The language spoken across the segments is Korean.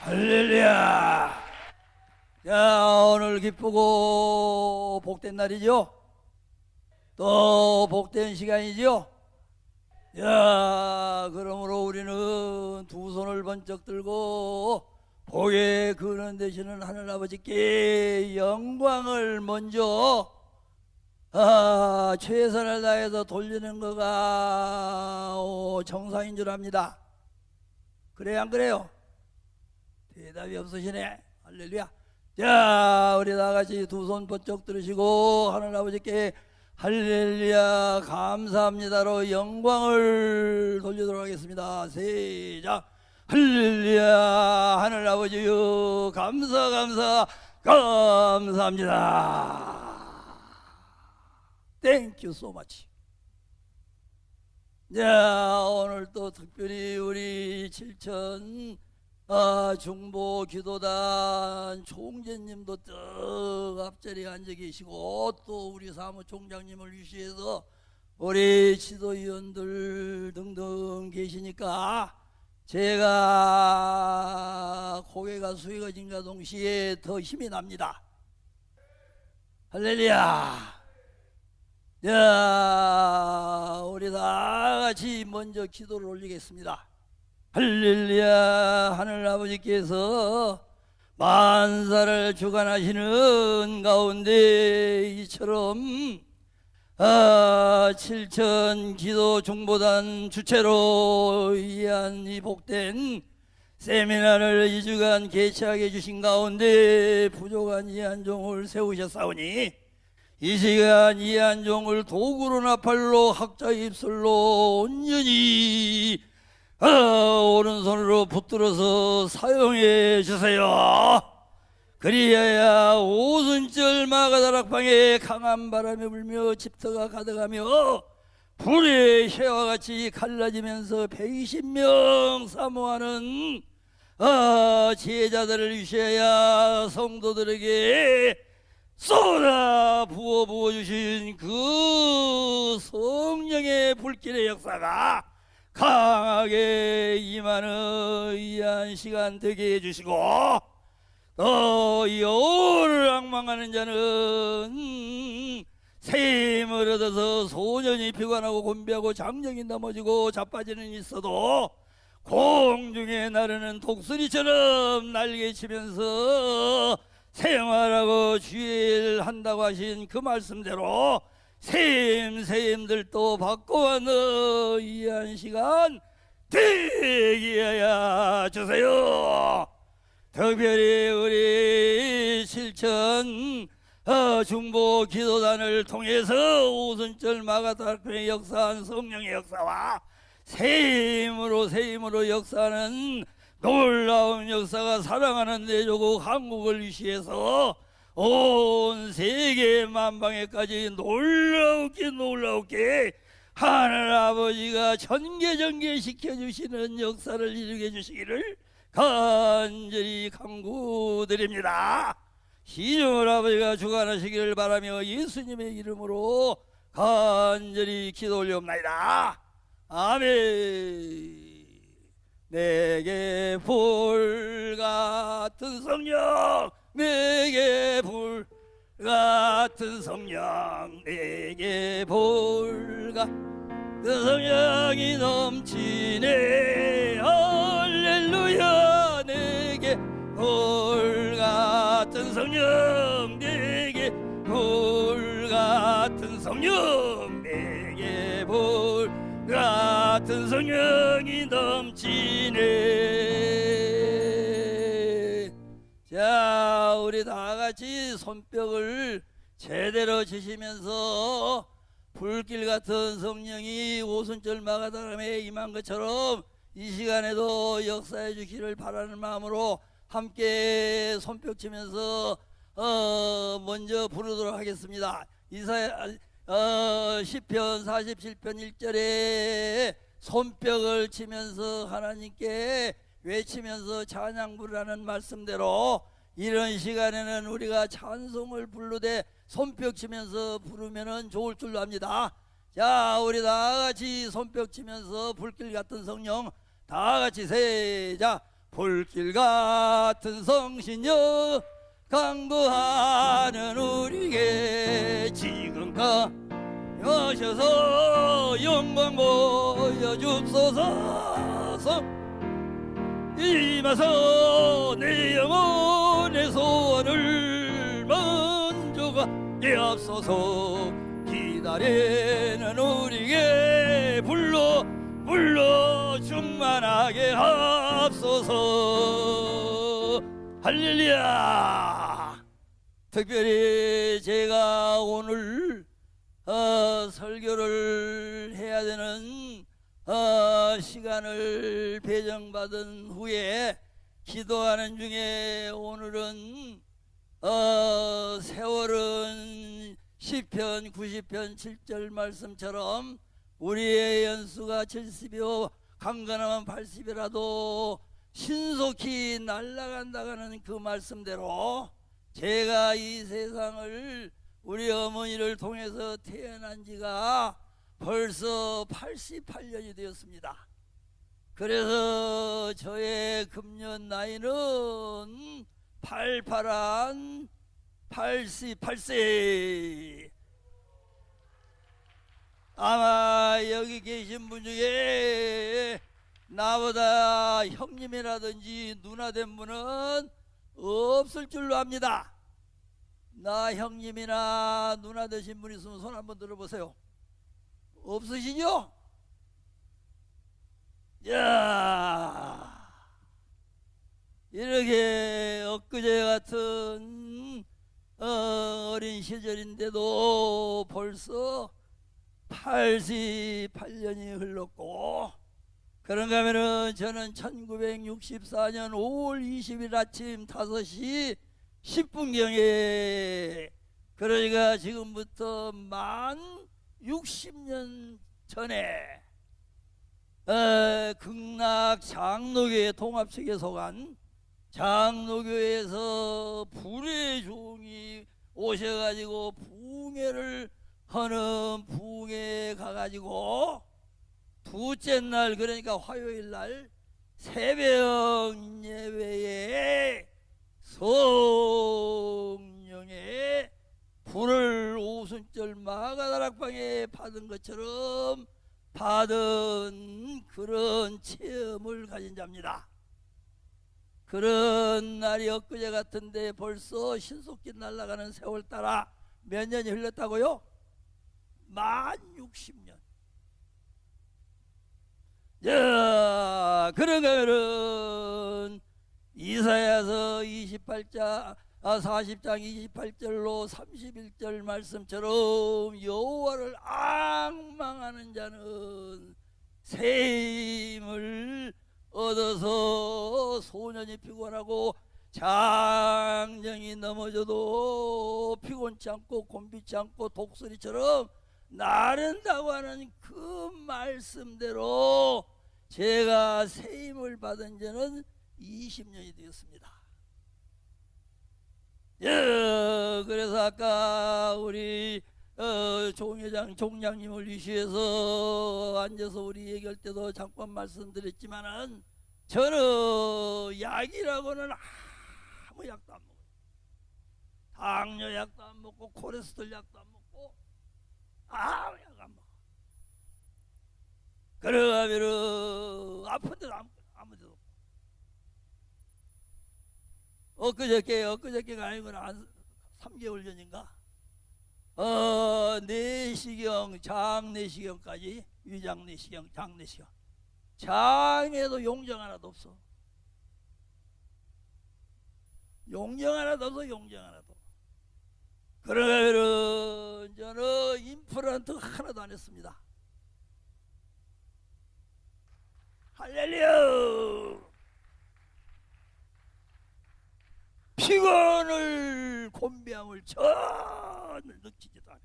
할렐루야. 자, 오늘 기쁘고 복된 날이죠. 또 복된 시간이죠. 야, 그러므로 우리는 두 손을 번쩍 들고 복에 그는 되시는 하늘 아버지께 영광을 먼저 최선을 다해서 돌리는 거가 정상인 줄 압니다. 그래요, 안 그래요? 대답이 없으시네. 할렐루야. 자, 우리 다 같이 두 손 번쩍 들으시고 하늘 아버지께 할렐루야 감사합니다로 영광을 돌리도록 하겠습니다. 시작. 할렐루야 하늘 아버지요 감사합니다. 땡큐 so much. 자, 오늘 또 특별히 우리 7천 중보 기도단 총재님도 떡 앞자리에 앉아 계시고, 또 우리 사무총장님을 위시해서 우리 지도위원들 등등 계시니까 제가 고개가 숙여진과 동시에 더 힘이 납니다. 할렐루야. 자, 우리 다 같이 먼저 기도를 올리겠습니다. 할렐루야. 하늘 아버지께서 만사를 주관하시는 가운데 이처럼 7천 기도 중보단 주체로 위한 이 복된 세미나를 2주간 개최하게 해주신 가운데 부족한 이 한종을 세우셨사오니 이 시간 이 한종을 도구로 나팔로 학자 입술로 온전히 오른손으로 붙들어서 사용해 주세요. 그리하여 오순절 마가다락방에 강한 바람이 불며 집터가 가득하며 불의 해와 같이 갈라지면서 120명 사모하는 제자들을 위시하여 성도들에게 쏟아 부어주신 그 성령의 불길의 역사가 강하게 임하는 이한 시간 되게 해주시고, 또 여호와를 앙망하는 자는 새 힘을 얻어서 소년이 피관하고 곤비하고 장정이 넘어지고 자빠지는 있어도 공중에 나르는 독수리처럼 날개치면서 생활하고 주일 한다고 하신 그 말씀대로 샘샘들 또 바꿔왔는 이한 시간 되게 하여 주세요. 특별히 우리 7천 중보 기도단을 통해서 오순절 마가다락방에 역사한 성령의 역사와 새 힘으로 역사하는 놀라운 역사가 사랑하는 내조국 한국을 위시해서 온 세계 만방에까지 놀라우게 하늘 아버지가 전개전개 시켜주시는 역사를 이루게 해주시기를 간절히 간구드립니다. 시중을 아버지가 주관하시기를 바라며 예수님의 이름으로 간절히 기도 올리옵나이다. 아멘. 내게 불같은 성령, 내게 불같은 성령, 내게 불같은 성령이 넘치네. 할렐루야. 내게 불같은 성령, 내게 불같은 성령, 내게 불같은 성령이 넘치네. 자, 우리 다 같이 손뼉을 제대로 치시면서 불길 같은 성령이 오순절 마가다락방에 임한 것처럼 이 시간에도 역사해 주기를 바라는 마음으로 함께 손뼉 치면서 먼저 부르도록 하겠습니다. 시편 47편 1절에 손뼉을 치면서 하나님께 외치면서 찬양 부르라는 말씀대로 이런 시간에는 우리가 찬송을 부르되 손뼉 치면서 부르면 좋을 줄로 압니다. 자, 우리 다 같이 손뼉 치면서 불길 같은 성령 다 같이 시작. 불길 같은 성신여 강구하는 우리에게 지금껏 오셔서 영광 보여줍소서. 임하서 내 영혼의 소원을 먼저가 되옵소서. 기다리는 우리에게 불러 충만하게 하옵소서. 할렐루야. 특별히 제가 오늘 설교를 해야 되는 시간을 배정받은 후에 기도하는 중에 오늘은 세월은 10편 90편 7절 말씀처럼 우리의 연수가 70이요 강건하면 80이라도 신속히 날아간다는 그 말씀대로 제가 이 세상을 우리 어머니를 통해서 태어난 지가 벌써 88년이 되었습니다. 그래서 저의 금년 나이는 88한 88세. 아마 여기 계신 분 중에 나보다 형님이라든지 누나 된 분은 없을 줄로 압니다. 나 형님이나 누나 되신 분 있으면 손 한번 들어보세요. 없으시죠? 야, 이렇게 엊그제 같은 어린 시절인데도 벌써 88년이 흘렀고, 그런가 하면은 저는 1964년 5월 20일 아침 5시 10분경에, 그러니까 지금부터 만 60년 전에 극락 장로교회 통합측에 속한 장로교회에서 불의 종이 오셔가지고 부흥회를 하는 부흥회에 가가지고 둘째 날, 그러니까 화요일 날 새벽 예배에 성령의 불을 오순절 마가다락방에 받은 것처럼 받은 그런 체험을 가진 자입니다. 그런 날이 엊그제 같은데 벌써 신속히 날아가는 세월 따라 몇 년이 흘렀다고요? 만 60년. 자, 그런가 하면은 이사야서 40장 28절로 31절 말씀처럼 여호와를 앙망하는 자는 새 힘을 얻어서 소년이 피곤하고 장정이 넘어져도 피곤치 않고 곤비치 않고 독수리처럼 나른다고 하는 그 말씀대로 제가 새 힘을 받은 지는 20년이 되었습니다. 그래서 아까 우리 종회장 종장님을 위시해서 앉아서 우리 얘기할 때도 잠깐 말씀드렸지만은 저는 약이라고는 아무 약도 안 먹어요. 당뇨 약도 안 먹고 콜레스테롤 약도 안 먹고 아무 약 안 먹어. 그러면은 아픈 데도 아무 데도 없고, 엊그저께가 아니구나, 한 3개월 전인가 내시경, 장내시경까지, 위장내시경, 장내시경, 장에도 용정 하나도 없어. 용정 하나도 없어. 용정 하나도. 그러면은 저는 임플란트 하나도 안 했습니다. 할렐루야. 피곤을 곤비함을 전혀 느끼지도 않아요.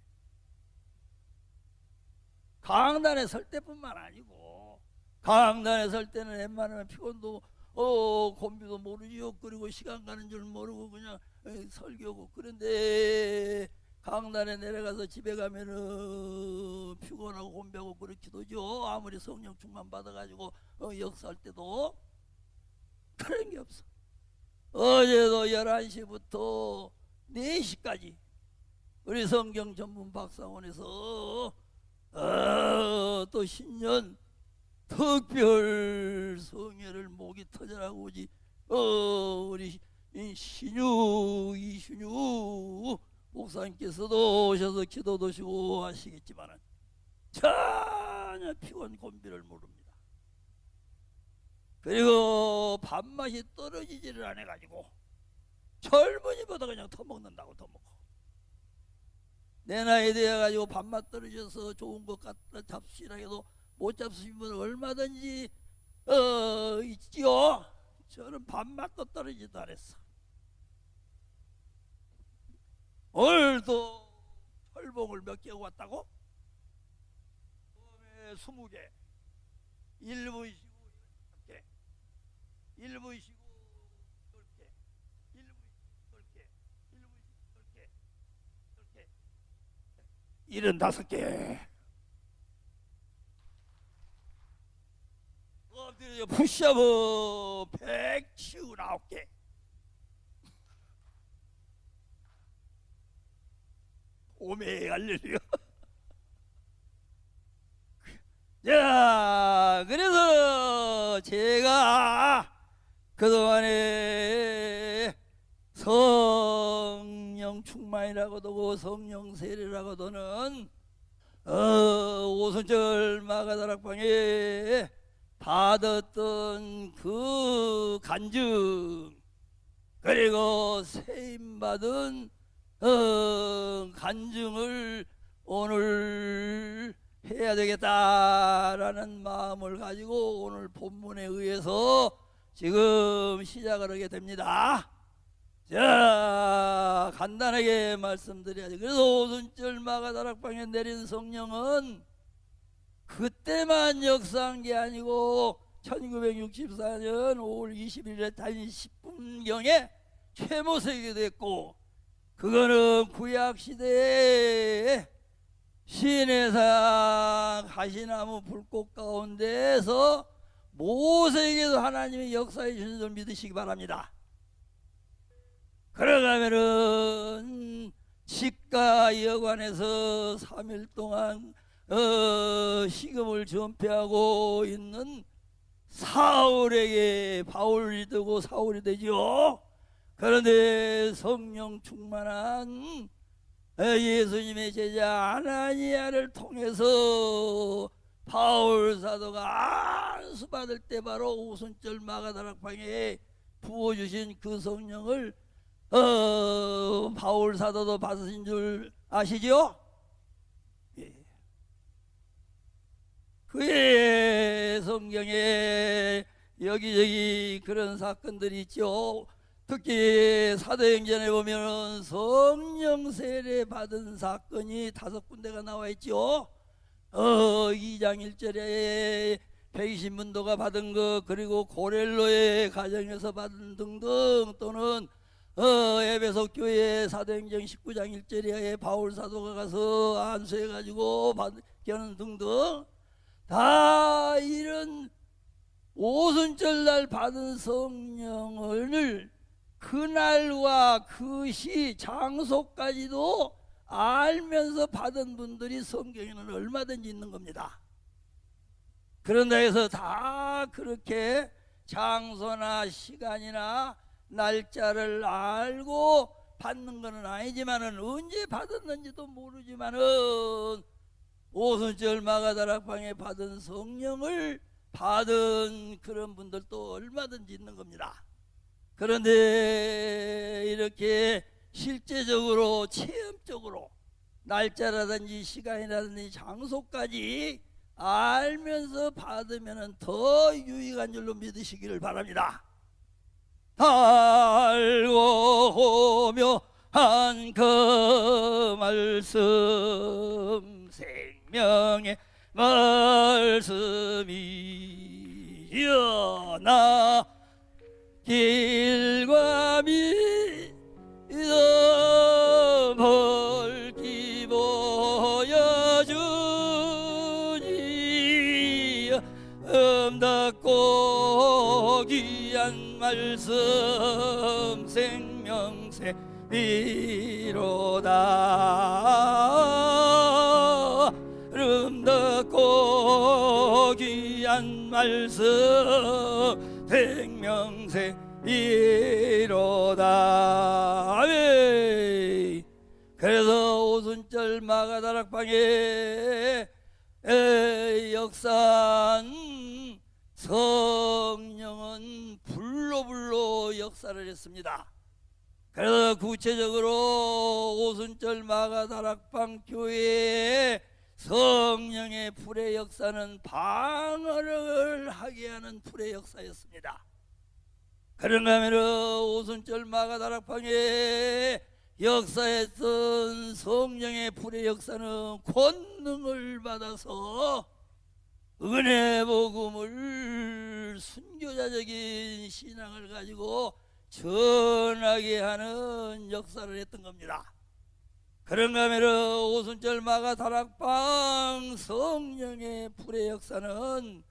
강단에 설 때뿐만 아니고, 강단에 설 때는 웬만하면 피곤도 곤비도 모르지요. 그리고 시간 가는 줄 모르고 그냥 설교고. 그런데 강단에 내려가서 집에 가면은 피곤하고 곤비하고 그렇기도 하죠. 아무리 성령 충만 받아가지고 역사할 때도. 그런 어제도 11시부터 4시까지 우리 성경 전문 박사원에서 또 신년 특별 성회를 목이 터져라고 오지. 우리 이신유 목사님께서도 오셔서 기도도 하시고 하시겠지만은 전혀 피곤 곤비를 모릅니다. 그리고 밥맛이 떨어지지를 않아 가지고 젊은이보다 그냥 더 먹는다고 더 먹어. 내 나이 되어 가지고 밥맛 떨어져서 좋은 것 갖다 잡수시라 해도 못 잡수시면 얼마든지 있지요. 저는 밥맛도 떨어지지도 않았어. 오늘도 철봉을 몇 개 왔다고? 처음에 20개, 1분 쉬고 10개, 1분 쉬고 10개, 1분 쉬고 10개, 1분 쉬고 10개, 10개, 75개. 엎드려 푸시업은 179개. 오메 할렐루야. 자, 그래서 제가 그동안에 성령 충만이라고도 하고 성령 세례라고도는 오순절 마가다락방에 받았던 그 간증, 그리고 세임받은 간증을 오늘 해야 되겠다라는 마음을 가지고 오늘 본문에 의해서 지금 시작을 하게 됩니다. 자, 간단하게 말씀드려야지. 그래서 오순절 마가다락방에 내린 성령은 그때만 역사한 게 아니고 1964년 5월 21일에 달린 10분경에 최모세에게 됐고, 그거는 구약시대에 시내산 가시나무 불꽃 가운데에서 모세에게도 하나님이 역사해 주신 줄 믿으시기 바랍니다. 그러가면은 직가 여관에서 3일 동안 식음을 전폐하고 있는 사울에게 바울이 되고 사울이 되죠. 그런데 성령 충만한 예수님의 제자 아나니아를 통해서 바울 사도가 안수받을 때 바로 오순절 마가다락방에 부어주신 그 성령을 바울 사도도 받으신 줄 아시죠? 예. 그의 성경에 여기저기 그런 사건들이 있죠. 특히 사도행전에 보면 성령 세례 받은 사건이 5군데가 나와 있죠. 2장 1절에 120문도가 받은 것, 그리고 고렐로의 가정에서 받은 등등, 또는 에베소 교회 사도행전 19장 1절에 바울 사도가 가서 안수해 가지고 받는 등등, 다 이런 오순절날 받은 성령을 그날과 그 시 장소까지도 알면서 받은 분들이 성경에는 얼마든지 있는 겁니다. 그런다 해서 다 그렇게 장소나 시간이나 날짜를 알고 받는 것은 아니지만은, 언제 받았는지도 모르지만은 오순절 마가다락방에 받은 성령을 받은 그런 분들도 얼마든지 있는 겁니다. 그런데 이렇게 실제적으로 체험적으로 날짜라든지 시간이라든지 장소까지 알면서 받으면 더 유익한 줄로 믿으시기를 바랍니다. 알고 오며 한 그 말씀 생명의 말씀이여, 나 길과 믿음 밝히 보여주니, 닫고 귀한 말씀 생명새 비로다. 아름답고 귀한 말씀 생명새 비로다. 그래서 오순절 마가다락방에 역사한 성령은 불로 역사를 했습니다. 그래서 구체적으로 오순절 마가다락방 교회에 성령의 불의 역사는 방언을 하게 하는 불의 역사였습니다. 그런가 하면 오순절 마가다락방에 역사했던 성령의 불의 역사는 권능을 받아서 은혜 복음을 순교자적인 신앙을 가지고 전하게 하는 역사를 했던 겁니다. 그런가 하면 오순절 마가다락방 성령의 불의 역사는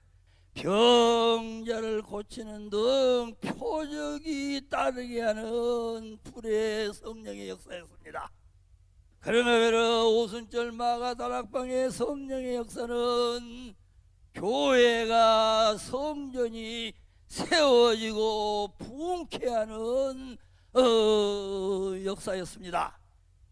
병자를 고치는 등 표적이 따르게 하는 불의 성령의 역사였습니다. 그런가 하면 오순절 마가다락방의 성령의 역사는 교회가 성전이 세워지고 부흥케 하는 역사였습니다.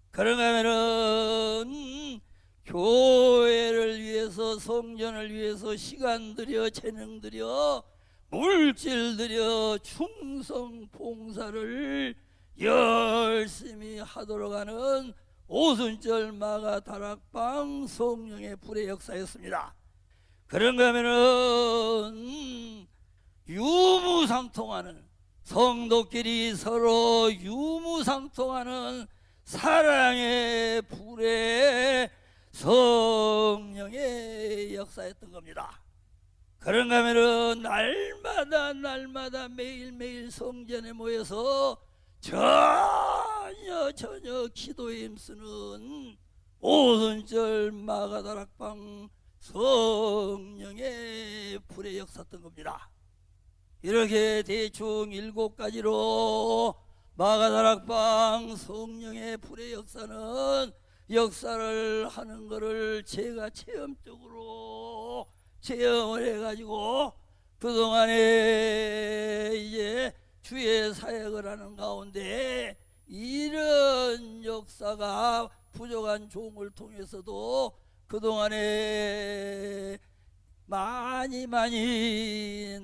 그런가 하면은 교회를 위해서 성전을 위해서 시간 들여 재능 들여 물질 들여 충성 봉사를 열심히 하도록 하는 오순절 마가다락방 성령의 불의 역사였습니다. 그런가 하면은 유무상통하는 성도끼리 서로 유무상통하는 사랑의 불의 성령의 역사였던 겁니다. 그런가 하면은 날마다 매일매일 성전에 모여서 전혀 기도에 힘쓰는 오순절 마가다락방 성령의 불의 역사였던 겁니다. 이렇게 대충 7가지로 마가다락방 성령의 불의 역사는 역사를 하는 것을 제가 체험적으로 체험을 해가지고 그동안에 이제 주의 사역을 하는 가운데 이런 역사가 부족한 종을 통해서도 그동안에 많이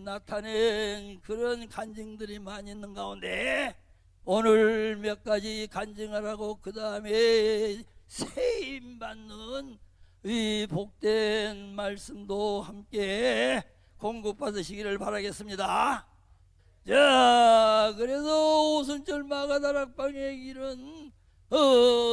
나타낸 그런 간증들이 많이 있는 가운데 오늘 몇 가지 간증을 하고 그 다음에 세임받는 이 복된 말씀도 함께 공급받으시기를 바라겠습니다. 자, 그래서 오순절 마가다락방의 길은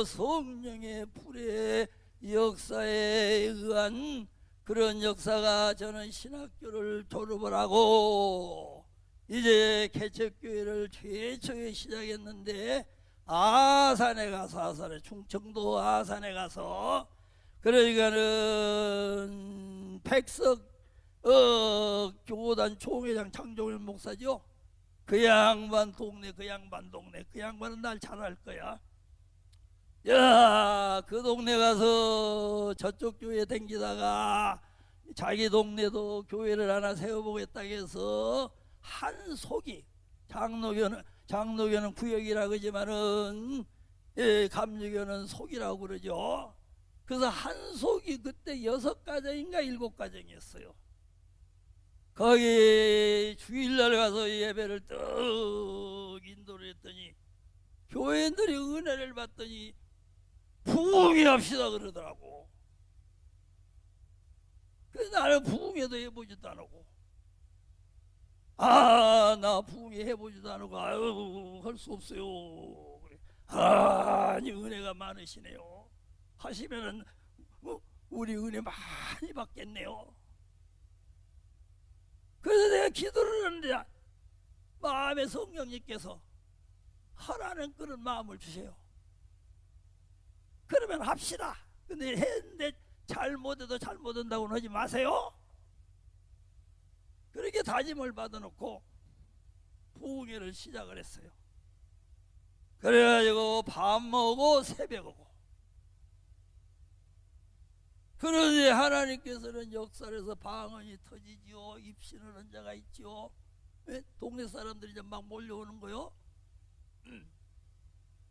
성령의 불의 역사에 의한 그런 역사가 저는 신학교를 졸업을 하고 이제 개척교회를 최초에 시작했는데 아산에 가서 충청도 아산에 가서 그러니까는 백석 교단 총회장 장종일 목사죠. 그 양반 동네 그 양반은 날 잘 알 거야. 야, 그 동네 가서 저쪽 교회 댕기다가 자기 동네도 교회를 하나 세워보겠다 해서 한속이 장로교는 구역이라 그러지만은 감리교는 속이라고 그러죠. 그래서 한속이 그때 6가정인가 7가정이었어요. 거기 주일날 가서 예배를 떡 인도를 했더니 교회인들이 은혜를 받더니 부흥합시다 그러더라고. 그래서 나는 부흥회도 해보지도 않고 나 부흥회 해보지도 않고 아유 할 수 없어요. 그래. 아니 은혜가 많으시네요. 하시면은 우리 은혜 많이 받겠네요. 그래서 내가 기도를 하는데 마음에 성령님께서 하라는 그런 마음을 주세요. 그러면 합시다. 근데 했는데 잘못해도 잘못한다고는 하지 마세요. 그렇게 다짐을 받아놓고 부흥회를 시작을 했어요. 그래가지고 밥 먹고 새벽 오고. 그런데 하나님께서는 역사에서 방언이 터지지요. 입신을 한 자가 있지요. 동네 사람들이 이제 막 몰려오는 거요.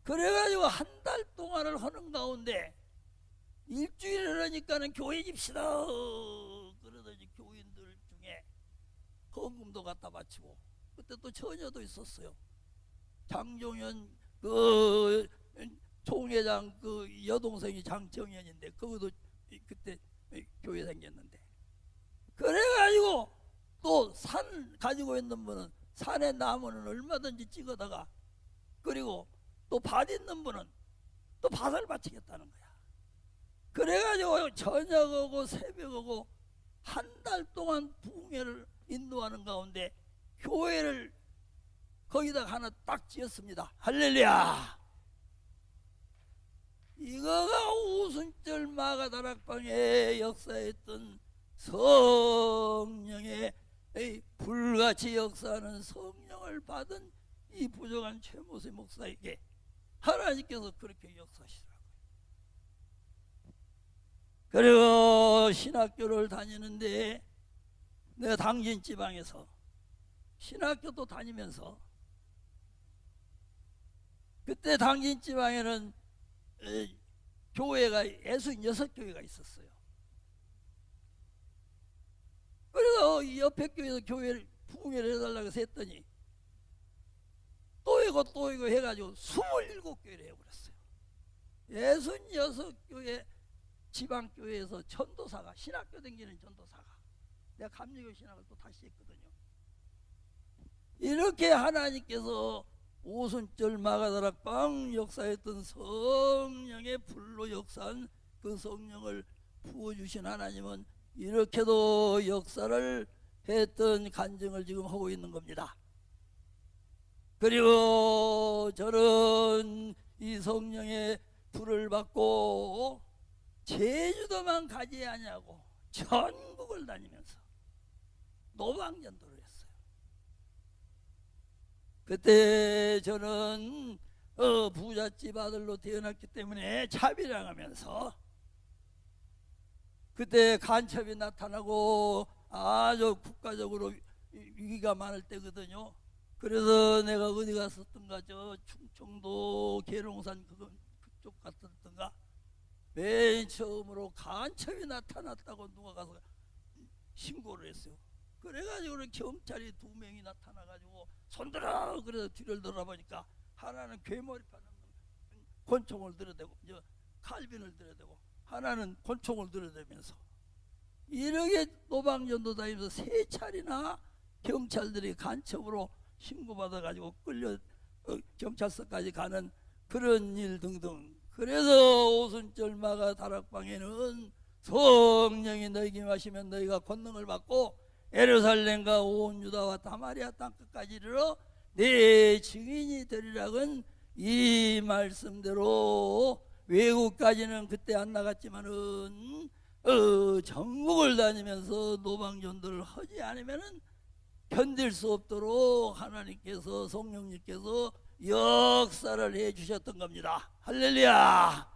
그래가지고 한 달 동안을 하는 가운데 일주일을 하니까는 교회 집시다 그러더니 교인들 중에 헌금도 갖다 바치고, 그때 또 처녀도 있었어요. 장종현 그 총회장 그 여동생이 장정현인데 그것도 그때 교회 생겼는데, 그래가지고 또 산 가지고 있는 분은 산에 나무는 얼마든지 찍어다가, 그리고 또 밭 있는 분은 또 밭을 바치겠다는 거야. 그래가지고 저녁하고 새벽하고 한 달 동안 부흥회를 인도하는 가운데 교회를 거기다 하나 딱 지었습니다. 할렐루야. 이거가 오순절 마가다락방에 역사했던 성령의 불같이 역사하는 성령을 받은 이 부정한 최모세 목사에게 하나님께서 그렇게 역사하시더라고요. 그리고 신학교를 다니는데 내가 당진 지방에서 신학교도 다니면서, 그때 당진 지방에는 교회가 66교회가 있었어요. 그래서 이 옆에 교회에서 교회를 부흥회를 해달라고 해서 했더니 또 이거 해가지고 27교회를 해버렸어요. 66교회 지방교회에서 전도사가, 신학교 다니는 전도사가, 내가 감리교 신학을 또 다시 했거든요. 이렇게 하나님께서 오순절 마가다락방 역사했던 성령의 불로 역사한 그 성령을 부어주신 하나님은 이렇게도 역사를 했던 간증을 지금 하고 있는 겁니다. 그리고 저는 이 성령의 불을 받고 제주도만 가지 아니하고 전국을 다니면서 노방전도를 했어요. 그때 저는 부잣집 아들로 태어났기 때문에 차비랑하면서 그때 간첩이 나타나고 아주 국가적으로 위기가 많을 때거든요. 그래서 내가 어디 갔었던가, 저 충청도 계룡산 그쪽 갔었던가, 맨 처음으로 간첩이 나타났다고 누가 가서 신고를 했어요. 그래가지고 경찰이 2명이 나타나가지고 손들어 그래서 뒤를 돌아보니까 하나는 괴머리판 권총을 들여대고 칼빈을 들여대고 하나는 권총을 들여대면서 이렇게 노방전도 다니면서 3차례나 경찰들이 간첩으로 신고받아가지고 끌려 경찰서까지 가는 그런 일 등등. 그래서 오순절 마가다락방에는 성령이 너희에게 임하시면 너희가 권능을 받고 예루살렘과 온 유다와 다마리아 땅끝까지 이르러 내 증인이 되리라는 이 말씀대로 외국까지는 그때 안 나갔지만은 전국을 다니면서 노방전도를 하지 않으면은 견딜 수 없도록 하나님께서, 성령님께서 역사를 해 주셨던 겁니다. 할렐루야.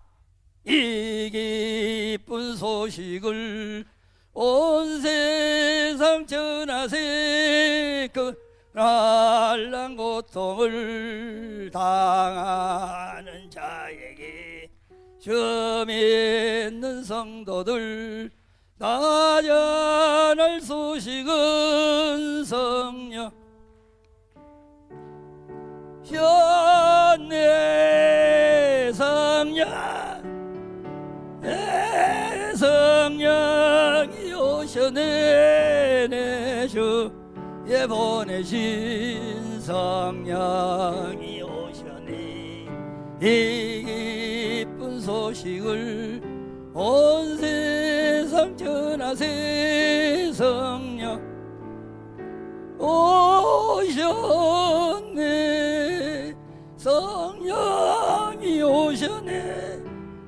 이 기쁜 소식을 온 세상 전하세. 그 난란 고통을 당하는 자에게 점 있는 성도들 다 전할 소식은 성령 현내 성령 성령이 오셨네. 내 주에 보내신 성령이 오셨네. 이 기쁜 소식을 온 세상 전하세. 성령 오셨네. 성령이 오셨네.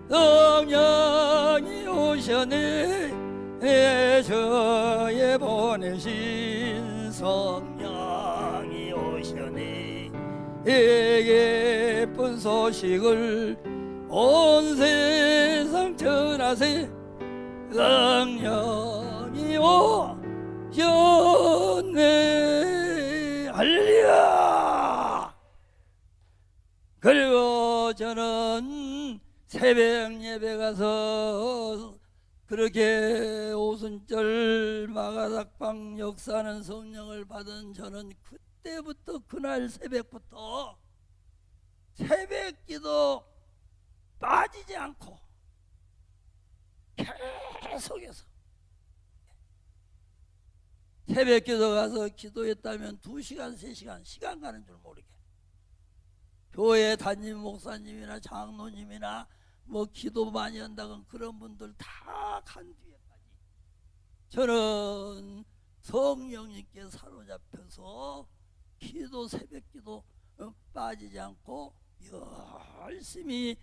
성령이 오셨네. 내 주에 보내신 성령이 오셨네. 예쁜 소식을 온 세상 전하세 성령이 오셨네. 할렐루야. 그리고 저는 새벽 예배 가서 그렇게 오순절 마가닥방 역사하는 성령을 받은 저는 그때부터 그날 새벽부터 새벽기도 빠지지 않고 계속해서 새벽기도 가서 기도했다면 2시간 3시간 시간 가는 줄 모르게 교회 담임 목사님이나 장로님이나 뭐 기도 많이 한다건 그런 분들 다 간 뒤에까지 저는 성령님께 사로잡혀서 기도 새벽기도 빠지지 않고 열심히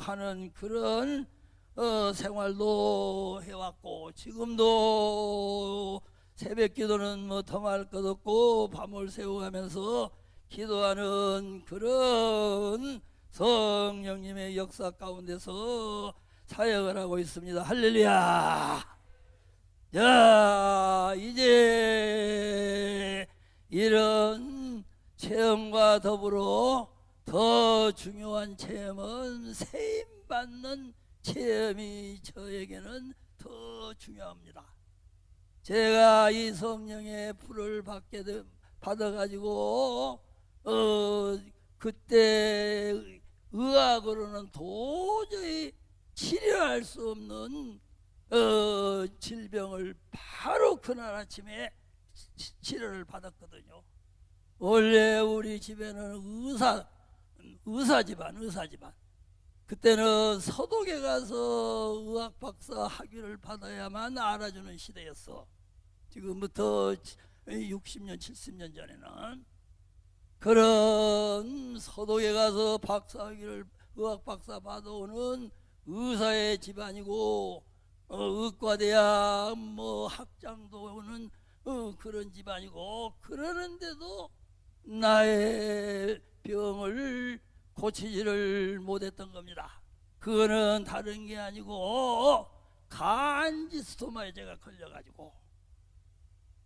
하는 그런 생활도 해왔고 지금도 새벽기도는 뭐 더말 것 없고 밤을 새워가면서 기도하는 그런 성령님의 역사 가운데서 사역을 하고 있습니다. 할렐루야. 자, 이제 이런 체험과 더불어 더 중요한 체험은 세임받는 체험이 저에게는 더 중요합니다. 제가 이 성령의 불을 받아가지고 그때 의학으로는 도저히 치료할 수 없는 질병을 바로 그날 아침에 치료를 받았거든요. 원래 우리 집에는 의사 집안. 그때는 서독에 가서 의학 박사 학위를 받아야만 알아주는 시대였어. 지금부터 60년 70년 전에는 그런 서독에 가서 의학 박사 받아오는 의사의 집안이고 의과대학 뭐 학장도 오는 그런 집안이고 그러는데도 나의 병을 고치지를 못했던 겁니다. 그거는 다른 게 아니고 간지스토마에 제가 걸려가지고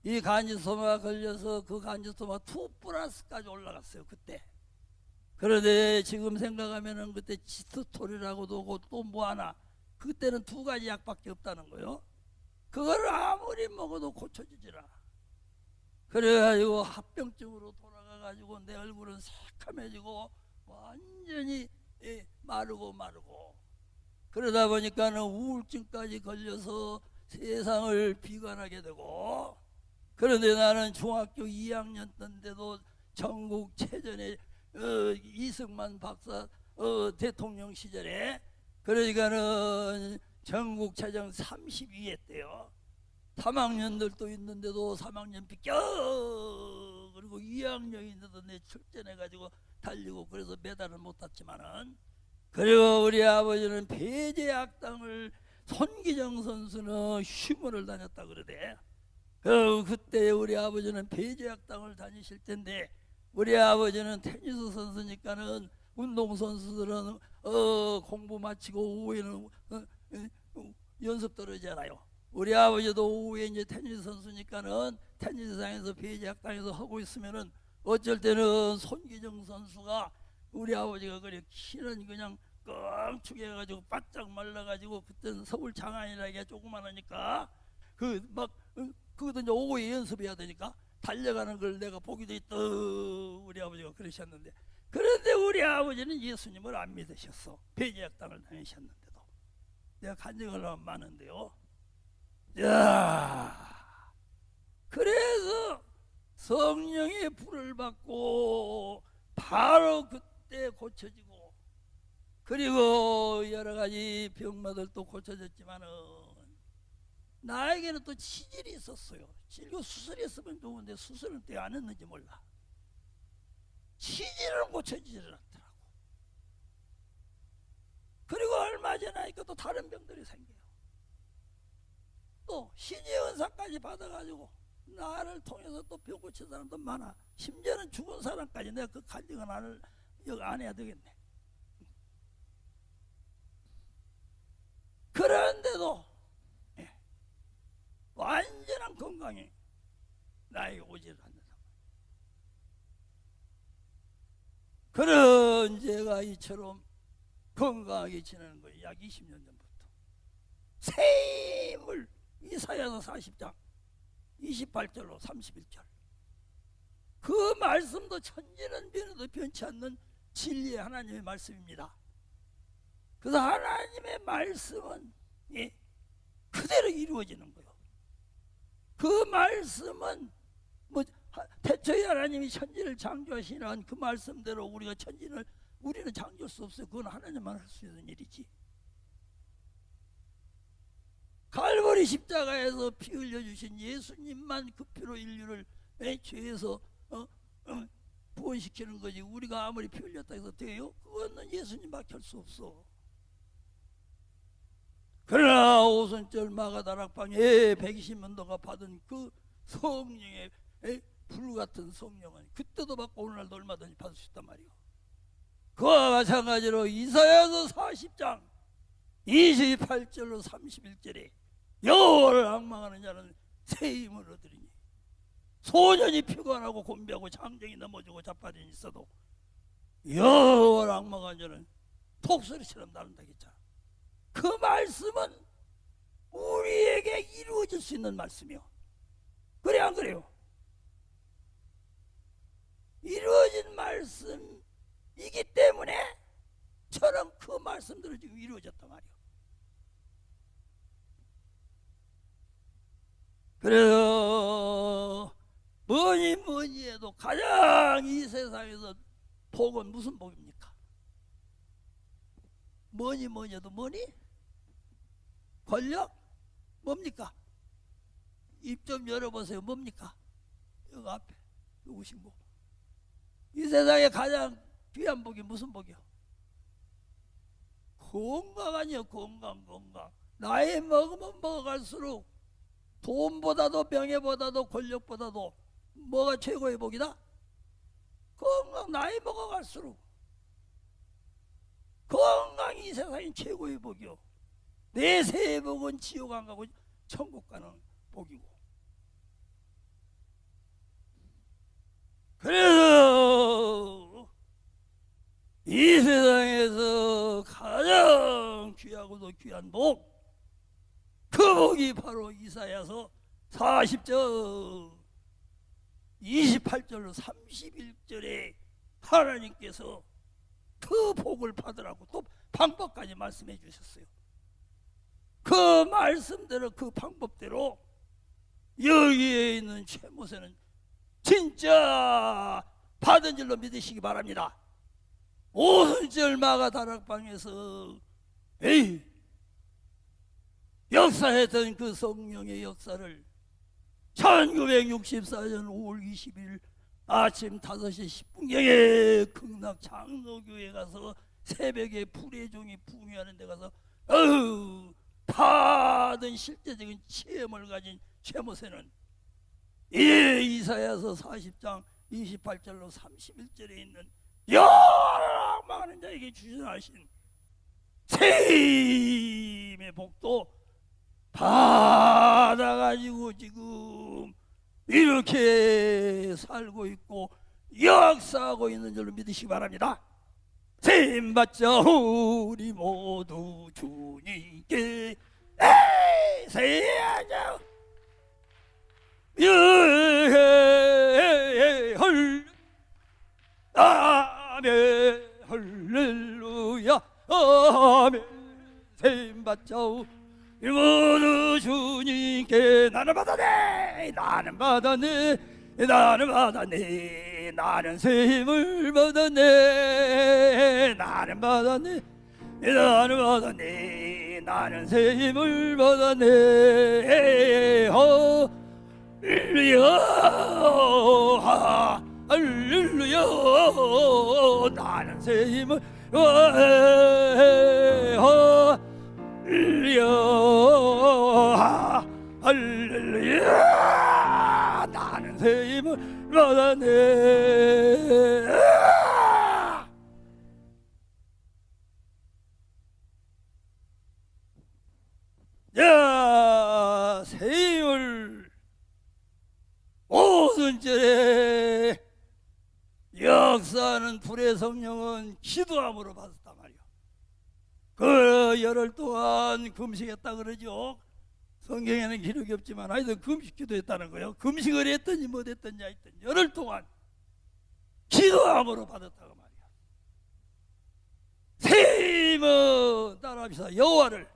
이 간지스토마가 걸려서 그 간지스토마 2+까지 올라갔어요 그때. 그런데 지금 생각하면은 그때 지스톨이라고도 하고 또 뭐 하나 그때는 2가지 약밖에 없다는 거요. 그걸 아무리 먹어도 고쳐지질 않아. 그래가지고 합병증으로 돌아가가지고 내 얼굴은 새카매지고 완전히 마르고 그러다 보니까는 우울증까지 걸려서 세상을 비관하게 되고 그런데 나는 중학교 2학년 때인데도 전국체전에 이승만 박사 대통령 시절에 그러니까는 전국체전 32회 때요. 3학년들도 있는데도 3학년 비껴 그리고 2학년인데도 내 출전해가지고 달리고 그래서 메달은 못 탔지만은 그리고 우리 아버지는 배제학당을 손기정 선수는 휴머를 다녔다 그러대. 그때 우리 아버지는 배제학당을 다니실 텐데 우리 아버지는 테니스 선수니까는 운동선수들은 공부 마치고 오후에는 연습 떨어지잖아요. 우리 아버지도 오후에 이제 테니스 선수니까는 테니스장에서 배제학당에서 하고 있으면은 어쩔 때는 손기정 선수가 우리 아버지가 그래 키는 그냥 껑충해 가지고 바짝 말라 가지고 그때는 서울 장안이라기가 조그만하니까 그것도 이제 오후에 연습해야 되니까 달려가는 걸 내가 보기도 있다. 우리 아버지가 그러셨는데 그런데 우리 아버지는 예수님을 안 믿으셨어. 배제학당을 다니셨는데도 내가 간증을 하면 많은데요. 야, 그래서 성령의 불을 받고 바로 그때 고쳐지고 그리고 여러 가지 병마들도 고쳐졌지만은 나에게는 또 치질이 있었어요. 치료 수술했으면 좋은데 수술은 때 안 했는지 몰라. 치질은 고쳐지질 않더라고. 그리고 얼마 지나니까 또 다른 병들이 생겨요. 또 신의 은사까지 받아가지고 나를 통해서 또 병 고친 사람도 많아. 심지어는 죽은 사람까지 내가 그 간증은 안 해야 되겠네. 그런데도 완전한 건강에 나에게 오지를 않는다. 그런 제가 이처럼 건강하게 지내는 거예요. 약 20년 전부터. 새 힘을 이사야서 40장 28절로 31절 그 말씀도 천지는 변해도 변치 않는 진리의 하나님의 말씀입니다. 그래서 하나님의 말씀은 그대로 이루어지는 거예요. 그 말씀은 태초에 하나님이 천지를 창조하시는 그 말씀대로 우리는 창조할 수 없어요. 그건 하나님만 할 수 있는 일이지. 갈보리 십자가에서 피 흘려주신 예수님만 그 피로 인류를 죄에서 구원시키는 거지. 우리가 아무리 피 흘렸다 해서 돼요? 그거는 예수님밖에 할 수 없어. 그러나 오순절 마가다락방에 120만도가 받은 그 성령의 불같은 성령은 그때도 받고 오늘날도 얼마든지 받을 수 있단 말이에요. 그와 마찬가지로 이사야서 40장 28절로 31절에 여호와를 앙망하는 자는 새 힘을 얻으리니 소년이 피곤하고 곤비하고 장정이 넘어지고 자빠진 있어도 여호와를 앙망하는 자는 독수리처럼 나른다 했잖아. 그 말씀은 우리에게 이루어질 수 있는 말씀이요. 그래 안 그래요? 이루어진 말씀이기 때문에 저런 그 말씀들은 지금 이루어졌단 말이에요. 그래서 뭐니 해도 가장 이 세상에서 복은 무슨 복입니까? 뭐니 해도 뭐니? 권력? 뭡니까? 입 좀 열어보세요. 뭡니까? 여기 앞에 누구신 분? 이 세상에 가장 귀한 복이 무슨 복이요? 건강 아니요. 건강. 나이 먹으면 먹어갈수록 돈보다도 명예보다도 권력보다도 뭐가 최고의 복이다? 건강. 나이 먹어갈수록 건강이 이 세상의 최고의 복이요. 내 새의 복은 지옥 안 가고 천국 가는 복이고. 그래서 이 세상에서 가장 귀하고도 귀한 복, 그 복이 바로 이사야서 40절 28절로 31절에 하나님께서 그 복을 받으라고 또 방법까지 말씀해 주셨어요. 그 말씀대로 그 방법대로 여기에 있는 최모세는 진짜 받은 줄로 믿으시기 바랍니다. 오순절 마가다락방에서 역사했던 그 성령의 역사를 1964년 5월 20일 아침 5시 10분경에 극락 장로교회 가서 새벽에 불의 종이 부흥하는 데 가서 받은 실제적인 체험을 가진 최모세는 이사야서 40장 28절로 31절에 있는 여러 많은 자에게 주신하신 새 힘의 복도 받아가지고 지금 이렇게 살고 있고 역사하고 있는 줄로 믿으시기 바랍니다. 새 힘 받자 우리 모두 주님께 새하자 아멘 할렐루야 아멘 새 힘 받자 우리 모두 주님께 나는 받았네 나는 새 힘을 받았네 나는 새 힘을 받았네 할렐루야 나는 새 힘을 할렐루야 나는 새 힘을 받았네. 야, 세임을 모든 절에 역사하는 불의 성령은 기도함으로 받았단 말이요. 그 열흘 동안 금식했다 그러죠. 성경에는 기록이 없지만 하여튼 금식 기도했다는 거예요. 금식을 했든지 못했든지 하여튼 열흘 동안 기도함으로 받았다고 말이야. 세임은 따라합시다. 여호와를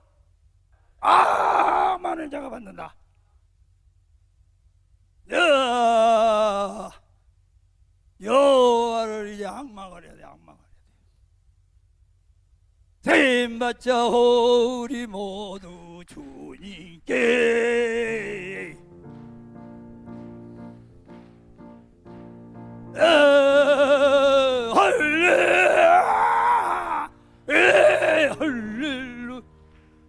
악만을 자가 받는다. 여호와를 이제 악망을 해야 돼. 악망을 해야 돼. 세임 받자 우리 모두 주님께 할렐루야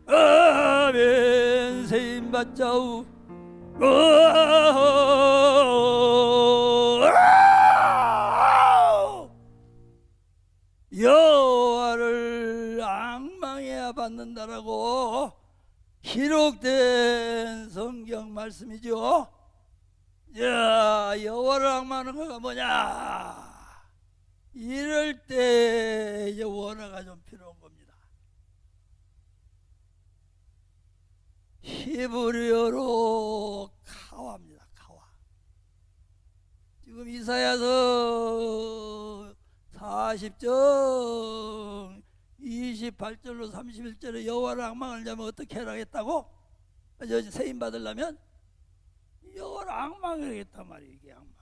아멘. 세임 받자 여호와를 악망해야 받는다라고 기록된 성경 말씀이죠. 야, 여호와를 악망하는 거가 뭐냐? 이럴 때 이제 원어가 좀 필요한 겁니다. 히브리어로 카와입니다. 카와. 지금 이사야서 40장 28절로 31절에 여호와를 악망을 자면 어떻게 하라 했다고? 세임 받으려면 여호와를 악망하겠단 말이에요. 이게 악망.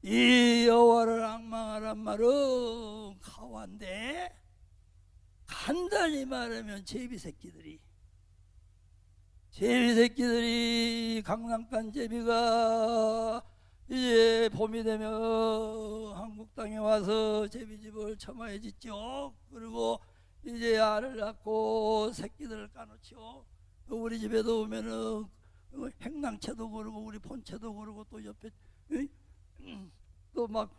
이 여호와를 악망하란 말은 카와인데 간단히 말하면 제비새끼들이 강남간 제비가 이제 봄이 되면 한국 땅에 와서 제비집을 처마에 짓죠. 그리고 이제 알을 낳고 새끼들을 까놓죠. 우리 집에도 오면은 행랑채도 그러고 우리 본채도 그러고 또 옆에 또 막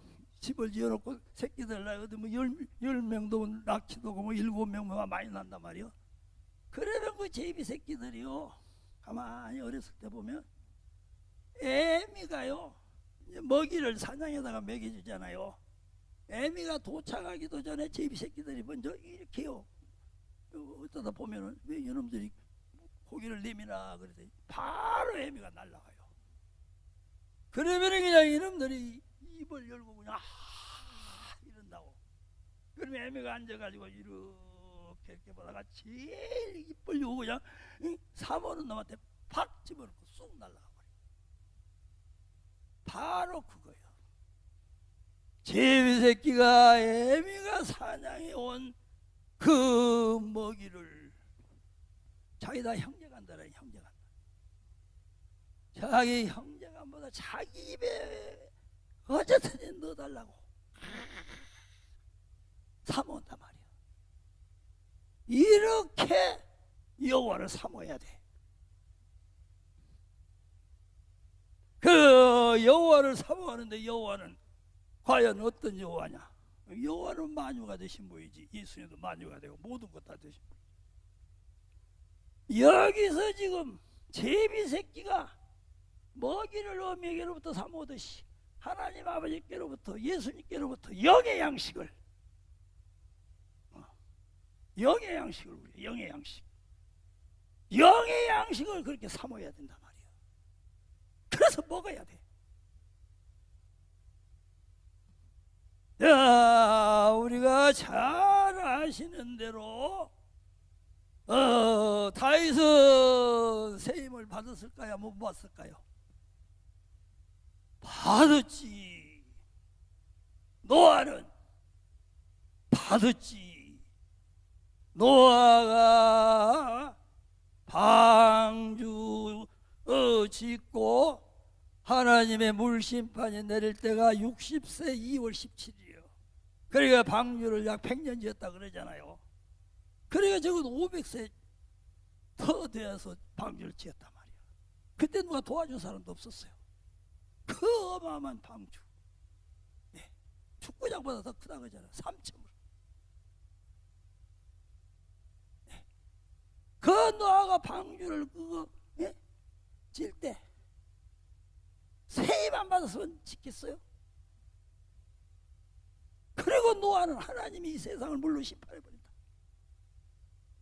집을 지어놓고 새끼들 낳거든. 뭐 10명도 낳기도 하고 뭐 7명 많이 난단 말이요. 그러면 그 제비 새끼들이요, 가만히 어렸을 때 보면 애미가요 먹이를 사냥에다가 먹여주잖아요. 애미가 도착하기도 전에 제비 새끼들이 먼저 이렇게요. 어쩌다 보면은 왜 이놈들이 고기를 내미나 그러더니 바로 애미가 날아가요. 그러면 그냥 이놈들이 입을 열고 그냥 이런다고. 그러면 애미가 앉아가지고 이렇게 보다가 제일 입을 열고 그냥 사모는 놈한테 팍 집어넣고 쑥 날아가 버려. 바로 그거예요. 제비 새끼가 애미가 사냥해 온 그 먹이를 자기다 형제간다라니. 형제간다. 자기 형제간보다 자기 입에 어쨌든 넣어달라고 사모한단 말이야. 이렇게 여호와를 사모해야 돼. 그 여호와를 사모하는데 여호와는 과연 어떤 여호와냐? 여호와는 만유가 되신 분이지. 예수님도 만유가 되고 모든 것 다 되신 분. 여기서 지금 제비 새끼가 먹이를 어미에게로부터 사모하듯이 하나님 아버지께로부터 예수님께로부터 영의 양식을 영의 양식을 우리 영의 양식 영의 양식을 그렇게 사모해야 된단 말이에요. 그래서 먹어야 돼. 야, 우리가 잘 아시는 대로 다윗은 세임을 받았을까요? 못 받았을까요? 받았지. 노아는 받았지. 노아가 방주 짓고 하나님의 물심판이 내릴 때가 60세 2월 17일이에요. 그러니까 방주를 약 100년 지었다 그러잖아요. 그러니까 적어도 500세 더 되어서 방주를 지었단 말이에요. 그때 누가 도와준 사람도 없었어요. 그 어마어마한 방주. 예. 축구장보다 더 크다 그러잖아. 3층으로. 예. 그 노아가 방주를 그거 예? 질 때 세입 안 받았으면 짓겠어요? 그리고 노아는 하나님이 이 세상을 물로 심판해버린다.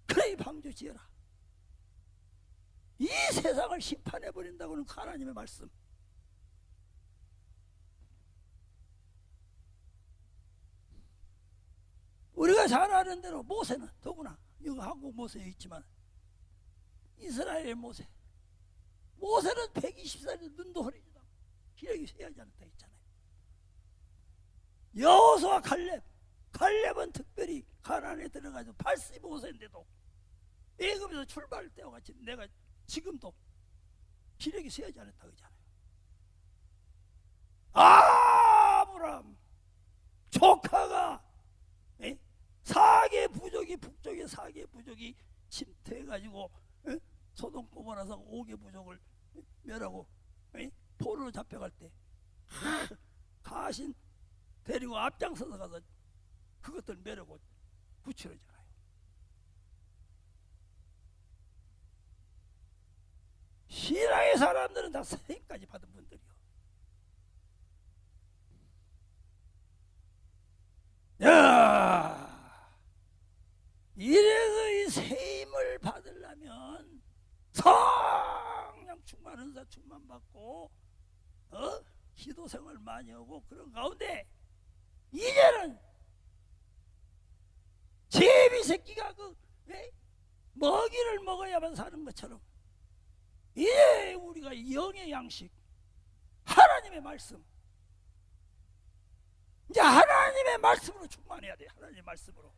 그래 이 방주 지어라. 이 세상을 심판해버린다고는 하나님의 말씀. 우리가 잘 아는 대로 모세는 더구나 여기 한국 모세에 있지만 이스라엘의 모세는 120살에 눈도 흐리지도 않고 기력이 쇠하지 않았다 했잖아요. 여호수아 갈렙은 특별히 가나안에 들어가서 85세인데도 애굽에서 출발할 때와 같이 내가 지금도 기력이 쇠하지 않았다 그러잖아요. 아브람 조카가 사개 부족이 북쪽에 사개 부족이 침투해가지고 소돔 고모라서 5개 부족을 멸하고 포로로 잡혀갈 때 가신 데리고 앞장서서 가서 그것들 멸하고 구출하잖아요. 신앙의 사람들은 다 세임까지 받은 분들이요. 야, 이래서 이 세임을 받으려면 성령 충만 은사 충만 받고 기도 생활 많이 하고 그런 가운데 이제는 제비 새끼가 먹이를 먹어야만 사는 것처럼 이제 우리가 영의 양식 하나님의 말씀 이제 하나님의 말씀으로 충만해야 돼. 하나님의 말씀으로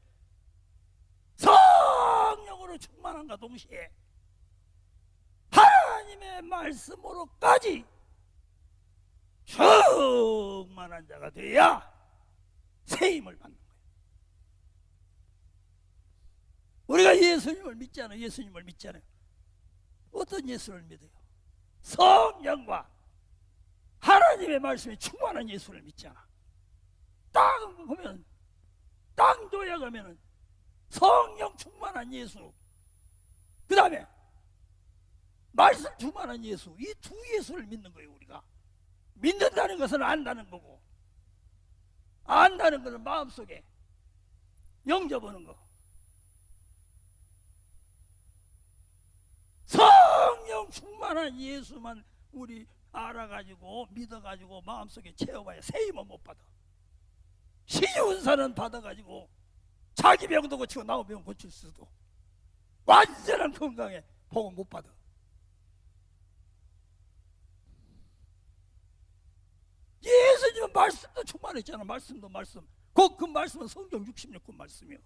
성령으로 충만함과 동시에 하나님의 말씀으로까지 충만한 자가 돼야 세임을 받는 거예요. 우리가 예수님을 믿잖아요. 예수님을 믿잖아요. 어떤 예수를 믿어요? 성령과 하나님의 말씀이 충만한 예수를 믿잖아. 땅 보면 땅 조약 하면은 성령 충만한 예수, 그 다음에 말씀 충만한 예수, 이 두 예수를 믿는 거예요. 우리가 믿는다는 것은 안다는 거고, 안다는 것은 마음속에 영접하는 거. 성령 충만한 예수만 우리 알아가지고 믿어가지고 마음속에 채워봐야 세임은 못 받아. 시주은사는 받아가지고 자기 병도 고치고 남의 병 고칠 수도 완전한 건강에 복은 못 받아. 예수님은 말씀도 충만했잖아. 말씀도 말씀. 그 말씀은 성경 66권 말씀이요.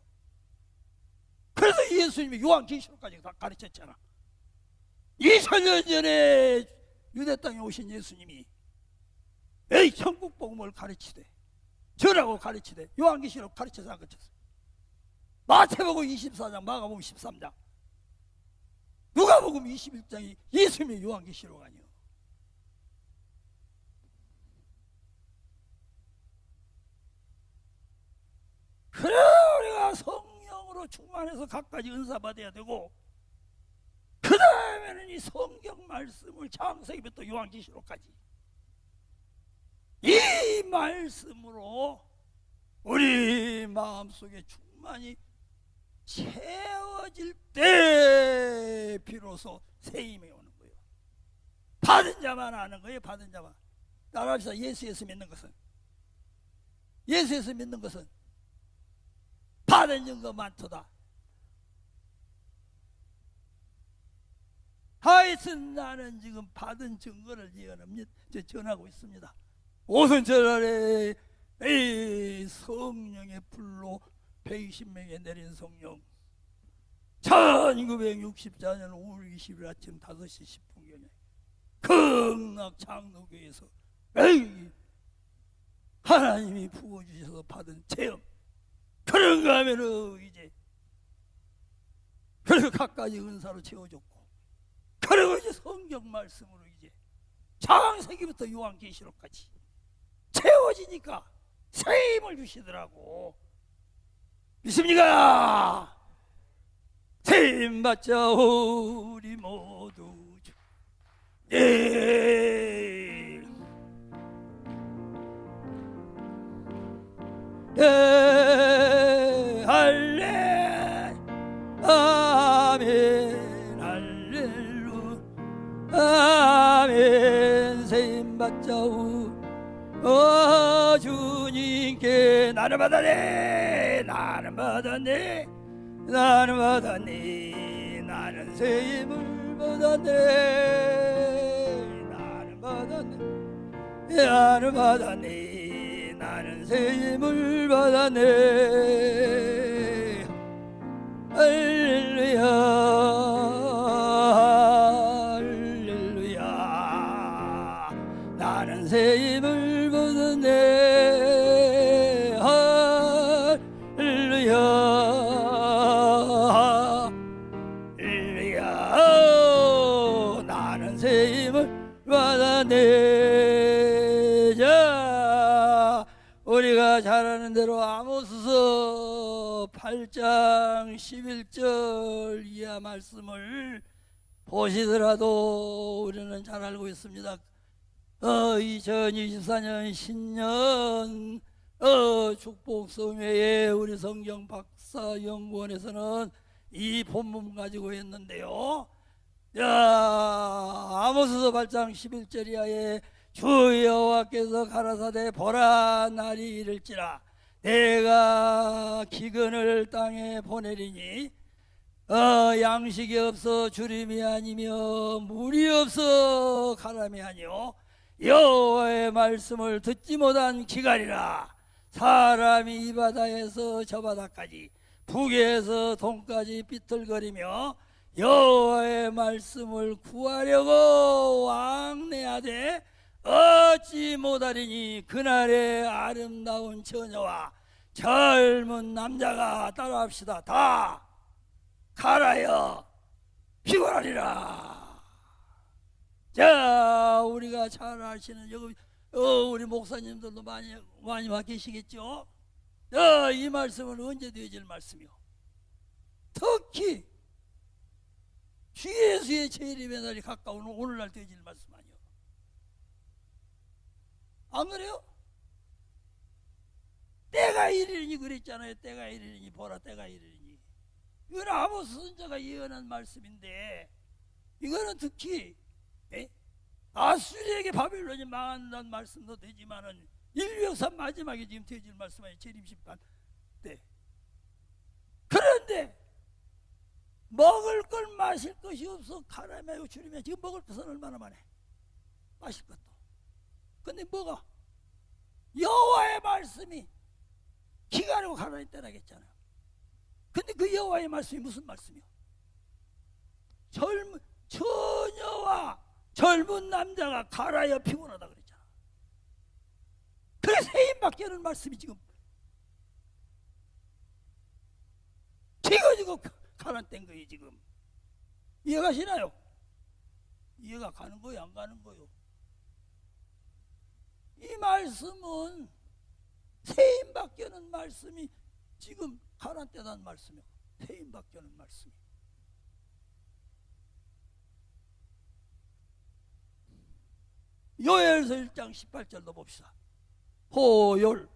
그래서 예수님이 요한계시록까지 다 가르쳤잖아. 2000년 전에 유대 땅에 오신 예수님이 천국 복음을 가르치되 전하고 가르치되 요한계시록 가르쳐서 안 가르쳤어. 마태복음 24장, 마가복음 13장, 누가복음 21장이 예수님의 요한계시록 아니요. 그래 우리가 성령으로 충만해서 각가지 은사 받아야 되고, 그 다음에는 이 성경 말씀을 창세기부터 요한계시록까지 이 말씀으로 우리 마음속에 충만히 채워질 때 비로소 세임이 오는 거예요. 받은 자만 아는 거예요. 받은 자만. 나갑시다. 예수에서 믿는 것은, 예수에서 믿는 것은 받은 증거 많도다. 하여튼 나는 지금 받은 증거를 전하고 있습니다. 오순절날에 성령의 불로 120명에 내린 성령, 1964년 5월 20일 아침 5시 10분경에 극락 장로교에서 하나님이 부어주셔서 받은 체험, 그런가 하면은 이제 그리고 각가지 은사로 채워줬고, 그리고 이제 성경 말씀으로 이제 창세기부터 요한계시록까지 채워지니까 새 힘을 주시더라고. 믿습니까? 새 힘 받자 우리 모두 예. 예. 할래 아멘 할렐루 아멘 새 힘 받자 주님께 나는 받았네 나는 받았네 나는 받았네 나는 새 힘을 받았네 나는 받았네 나는 받았네 나는 새 힘을 받았네 할렐루야 할렐루야 나는 새 힘을 받았네 할렐루야 할렐루야 나는 새 힘을 받았네. 자, 우리가 잘 아는 대로 아모스서 8장 11절 이하 말씀을 보시더라도 우리는 잘 알고 있습니다. 2024년 신년 축복성회에 우리 성경 박사 연구원에서는 이 본문 가지고 했는데요. 아모스서 8장 11절 이하에 주 여호와께서 가라사대 보라 날이 이를지라 내가 기근을 땅에 보내리니 양식이 없어 주림이 아니며 물이 없어 가람이 아니요 여호와의 말씀을 듣지 못한 기갈이라 사람이 이 바다에서 저 바다까지 북에서 동까지 삐뚤거리며 여호와의 말씀을 구하려고 왕래하되 얻지 못하리니 그날의 아름다운 처녀와 젊은 남자가 따라합시다. 다 가라여 피곤하리라. 자, 우리가 잘 아시는 여기 우리 목사님들도 많이 와 계시겠죠. 이 말씀은 언제 되어질 말씀이요? 특히 주 예수의 재림의 날이 가까운 오늘날 되어질 말씀 아니요? 안 그래요? 때가 이르리니 그랬잖아요. 때가 이르리니 보라 때가 이르리니. 이건 아모스 선지자가 예언한 말씀인데 이거는 특히 아수리에게 바벨론이 망한다는 말씀도 되지만은 인류 역사 마지막에 지금 되어질 말씀 아니에요. 재림심판 때. 그런데 먹을 걸 마실 것이 없어 가라매고 주리며 지금 먹을 것은 얼마나 많아? 마실 것도. 근데 뭐가? 여호와의 말씀이 기가리고 가라니 때라겠잖아요. 근데 그 여호와의 말씀이 무슨 말씀이요? 처녀와 젊은 남자가 가라여 피곤하다 그랬잖아. 그래 세임밖에 없는 말씀이 지금 가난된 거예요. 지금 이해가시나요? 이해가 가는 거예요? 안 가는 거예요? 이 말씀은 세임밖에 없는 말씀이 지금 가난되다는 말씀이에요. 세임밖에 없는 말씀이. 요엘서 1장 18절도 봅시다. 호열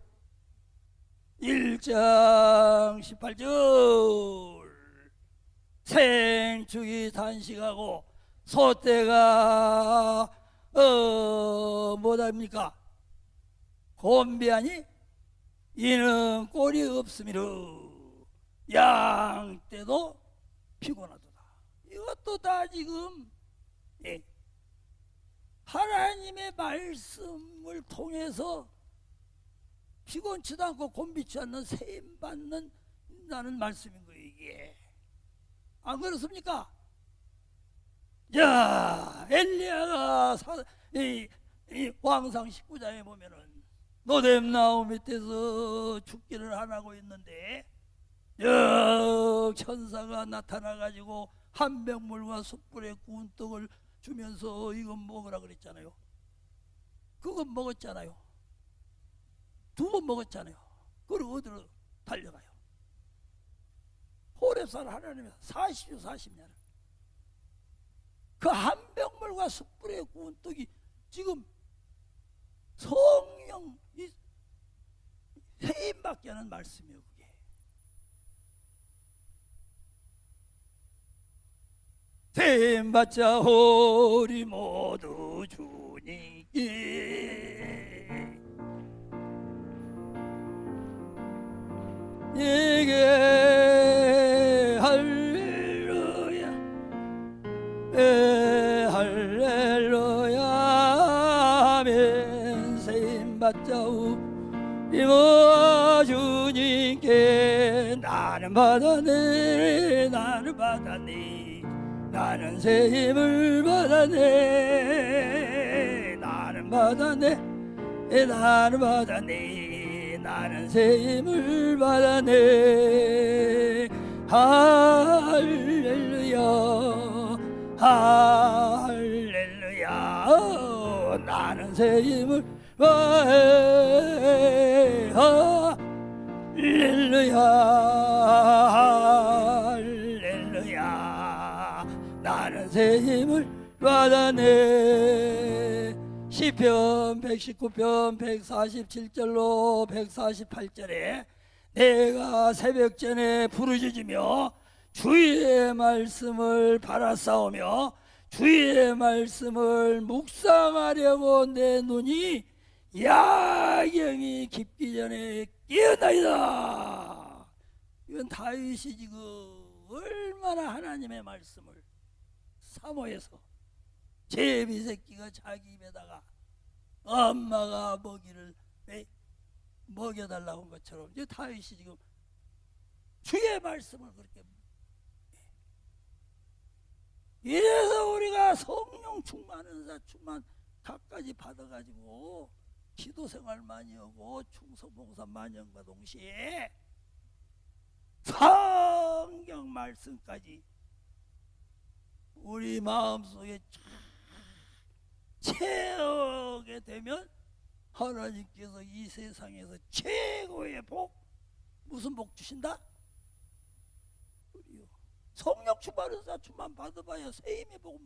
1장 18절 생축이 단식하고 소떼가 뭐답니까? 곤비하니 이는 꼴이 없음이라 양 때도 피곤하도다. 이것도 다 지금 하나님의 말씀을 통해서 피곤치도 않고 곤비치 않는 세임 받는다는 말씀인 거예요. 이게 안 그렇습니까? 자, 엘리야가 왕상 19장에 보면은 노뎀 나무 밑에서 죽기를 하라고 했는데 천사가 나타나가지고 한백물과 숯불에 구운 떡을 주면서 이거 먹으라 그랬잖아요. 그거 먹었잖아요. 2번 먹었잖아요. 그리고 어디로 달려가요? 호렙산 하나님의 40주 40년 그 한 병물과 숯불에 구운 떡이 지금 성령 해임받게 하는 말씀이에요. 그게 해임받자 우리 모두 주님께 예게 할렐루야 할렐루야 아멘. 세임받자 우리 주님께 나는 받았네 나는 받았네 나는 세임을 받았네 나는 받았네 나는 받았네 나는 세임을 받았네 할렐루야 할렐루야 나는 세임을 받았네 할렐루야 할렐루야 나는 세임을 받았네. 시편 119편 147절로 148절에 내가 새벽전에 부르짖으며 주의 말씀을 바라싸우며 주의 말씀을 묵상하려고 내 눈이 야경이 깊기 전에 깨어나이다. 이건 다윗이 지금 얼마나 하나님의 말씀을 사모해서 제비 새끼가 자기 입에다가 엄마가 먹여달라고 한 것처럼 이제 다윗이 지금 주의 말씀을 그렇게 이래서 우리가 성령 충만 은사 충만 각가지 받아가지고 기도생활 많이 하고 충성봉사 많이 한과 동시에 성경 말씀까지 우리 마음속에 채우게 되면 하나님께서 이 세상에서 최고의 복, 무슨 복 주신다? 성령 충만 은사 충만 받아봐야 세임의 복은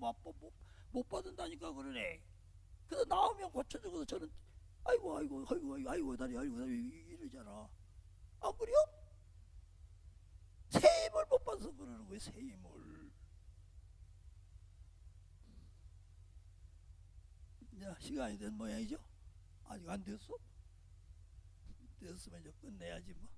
못 받는다니까 그러네. 그래서 나오면 고쳐주고서 저는 아이고 다리 이러잖아. 안 그래요? 세임을 못 받아서 그러는 거예요. 세임을. 이제 시간이 된 모양이죠? 아직 안 됐어? 됐으면 이제 끝내야지 뭐.